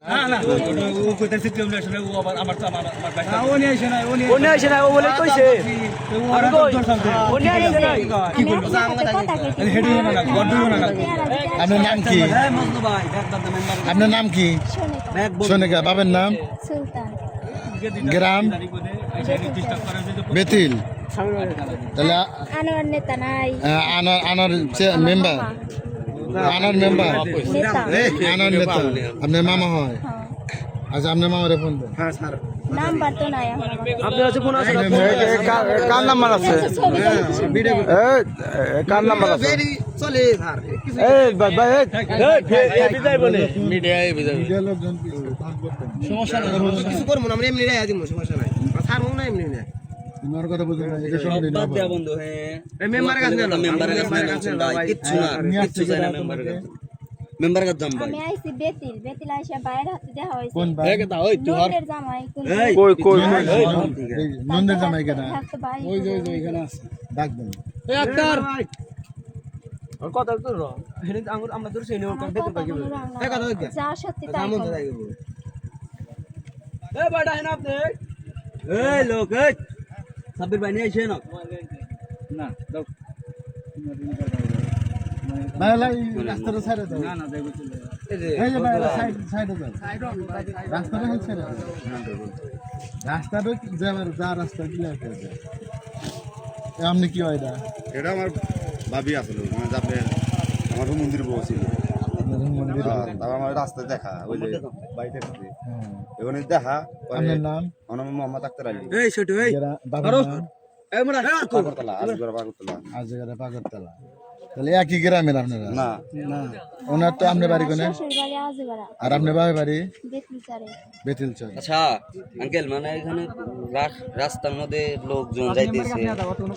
না ও কইতাছে কেউ না শুনে ও আবার আমার তো আমার ভাই ও নিয়ে আসে না ও বলে কইছে আমি কই ও নিয়ে আসে না কি বলবো হেডিও না গড্ডিও না আপনার নাম কি? মজনু ভাই একদম মেম্বার আপনার নাম কি? সোনিকা। বাবার নাম? সুলতান। গ্রাম? বেতিল। তাহলে আনোয়ার নেতা নাই। আনার মেম্বার? আনার মেম্বার? নেতা। আনার নেতা আপনার মামা হয়? আচ্ছা আপনার মামারে ফোন দেন। নাম্বার তো নাই আমার। আপনার কাছে কোন আছে কার নাম্বার আছে? ছবি দেখছি। কার নাম্বার আছে? চলে স্যার এই ভাই ভাই বিদায় বলে মিডিয়ায় বিদায়। লোকজন সমস্যা নাই কিছু করব না আমরা এমনি রায় দিমু সমস্যা নাই স্যার মন না এমনি না তোমার কথা বুঝুন না, এটা সব দিন হবে। বন্ধু হ্যাঁ এই মেম্বারের কাছে না মেম্বারের কাছে না ভাই কিচ্ছু না কিচ্ছু চাই না মেম্বারের কাছে মেম্বারের কাছে যাম ভাই আমি আইছি বেতিল। বেতিল আইসা বাইরে হাতে দেখা হইছে। কোন ভাই? এই দাও ওই তুই নন্দের জামাই কোন এই কই কই এই নন্দের জামাই কেনা? থাকতো ভাই। ওই যে এখানে আছে ডাক দেন। এই আক্তার ওর কথা তো র হেনে আমরা ধরে সেনে ওর কাছে বেতন পাকি এই কথা হইছে যা সত্যি তাই আমন করো। যাই গো এই বাড়া হেন আপনি এই লোক এই সাব্বির ভাই নিয়ে এসে না না দাও ভাইলা এই রাস্তাটা ছাড়ে দাও। না যাইবো চলে এই যে ভাইলা সাইডে দাও। রাস্তাটা হচ্ছে ছেড়ে দাও। রাস্তাটা যা রাস্তা ক্লিয়ার করে দাও। আপনি কি হয় এটা? এটা আমার ভাবি আসলে মানে যাবে আমার মন্দির বসছিল তারপর আমার রাস্তায় দেখা ওই যে বাড়িতে এখানে দেখা আপনার নাম? আমার নাম মোহাম্মদ আক্তার আলী এই ছোট এই বাবার নাম? এই মোরা পাগরতলা আজগড়া পাগরতলা আজগড়া পাগরতলা। তাহলে একই গ্রামের আপনারা? না ওনার তো আপনার বাড়ি কোনে? শ্বশুর বাড়ি আজগড়া। আর আপনার বাবার বাড়ি? বেতিল চারে। বেতিল চর। আচ্ছা আঙ্কেল মানে এখানে রাস্তার মধ্যে লোকজন যাইতেছে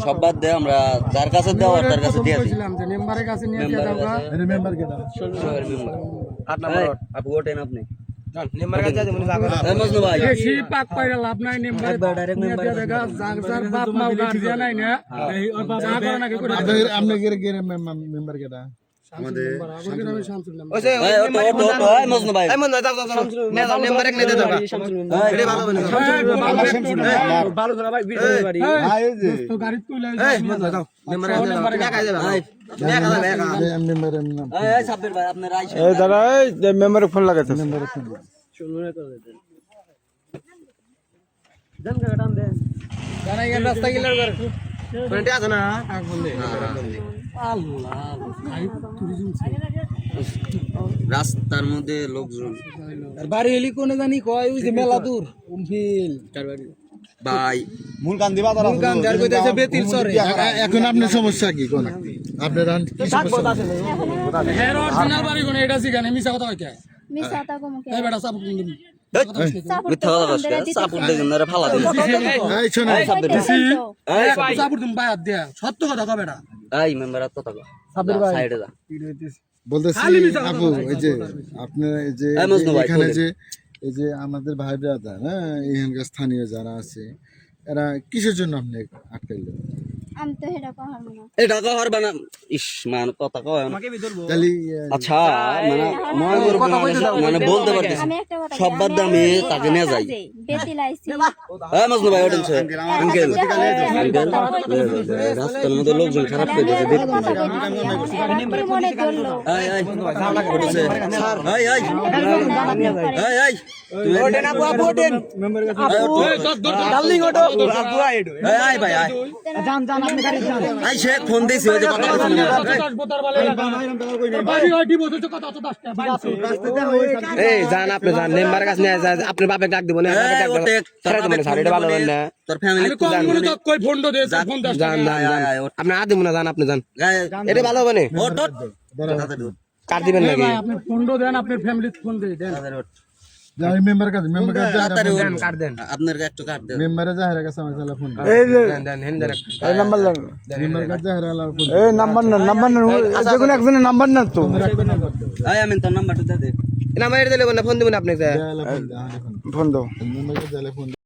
সব বাদ দিয়ে আমরা যার কাছে দেওয়ার তার কাছে দিয়ে দিই মেম্বারের কাছে নিয়ে মেম্বারের কাছে মেম্বার কেটা? শহরের মেম্বার 8 নম্বর আপু ওঠেন আপনি মেম্বারের কাছে যাই মনে ভাগ এই মজনু ভাই বেশি পাক পাইরা লাভ নাই মেম্বার ডাইরেক্ট মেম্বার যার বাপ মা গার্জিয়ান নাই না এই ওর বাপ যা করে নাকি করে আপনার মেম্বার কেটা? আমাদের ওসে এই ওটো এই মজনু ভাই এই মন দাও দাও মেম্বার এক নেতে দাও এটা ভালো হবে ভালো ধরা ভাই বিয়ে বাড়ি তো গাড়ি তুলে এই মন দাও মেম্বার একা যাবে একা মেম্বারের নাম? এই সাব্বির ভাই আপনার আইসা এই দাদা এই মেম্বারে ফোন লাগাইছে। মেম্বারের ফোন দাও। দেন গাড়াম দেন জানাই গেল রাস্তা গিলার করে ফ্রেন্ডে আছে না কাক ফোন দে রাস্তার মধ্যে লোকজন বাড়ি এলি কোনে জানি কয় ওই যে মেলা দূর উমফিল কার বাড়ি ভাই মূল কান্দি বাজার আছে গান যার কইতাছে বেতিল চরে এখন আপনার সমস্যা কি কোন? আপনার কি সমস্যা? হের অরিজিনাল বাড়ি কোনে এটা জিগানে মিছা কথা কইতে মিছা তা কমু কে? এই বেটা সাপ কোন দিন মিথ্যা কথা বলছ সাপুর দেখেন না ফালা দিন এই শোনো, এই সাপুর তুমি বায়াত দিয়া সত্য কথা কবে এটা এই মেম্বার তো টাকা সাইডে যা বলতেছি আপু এই যে আপনার এই যে এই মজনু ভাই, এখানে বলেন। যে এই যে আমাদের ভাই ব্রাদার হ্যাঁ এখানকার স্থানীয় যারা আছে এরা কিসের জন্য আপনি আটকাইলেন? আমি তো হেডা কহাম না। এই ঢাকা হরবা না ইস মান কথা কয় না। তাহলে আচ্ছা মানে বলতে পারতেছি আমি একটা কথা সব বাদ দিয়ে আমি তাকে নিয়ে যাই বেতিল আইছি। এই মজনু ভাই ওঠেন আঙ্কেল রাস্তার মধ্যে লোকজন খারাপ করে দিয়েছে দেখতে মনে ধরলো। উঠেছে এই এই এই এই ওঠেন আপু আপু ওঠেন ডার্লিং ওঠো এই এই ভাই আয় যান যান আপনি গাড়ি যান আই সে ফোন দিছি ওই যে কথা বলছেন বাড়ি ওই ডিভোর্স কথা তো 10টা এই যান আপনি যান মেম্বারের কাছে নিয়ে যায় আপনার বাপে ডাক দিব না বাপে ডাক তারা তো মানে সারিটা ভালো হয় না তোর ফ্যামিলি আমি কোন মনে তো কই ফোন দে ফোন দাও যান যান আপনি আদি মনে যান আপনি যান এটা ভালো হবে না কার দিবেন নাকি আপনি ফোন দেন আপনার ফ্যামিলি ফোন দেন যাই মেম্বার কাছে দেন কার দেন আপনার একটু কাট দেন মেম্বারে যাহের কাছে আমার চালা ফোন এই যে দেন দেন হেন দেন এই নাম্বার লাগ মেম্বার কাছে যাহের আলা ফোন এই নাম্বার না যে কোনো একজনের নাম্বার না তো এই আমি তোর নাম্বারটা দে নাম্বার এটা দিলে ফোন দিবেন আপনি ফোন ফোন দাও মেম্বার কাছে যালে ফোন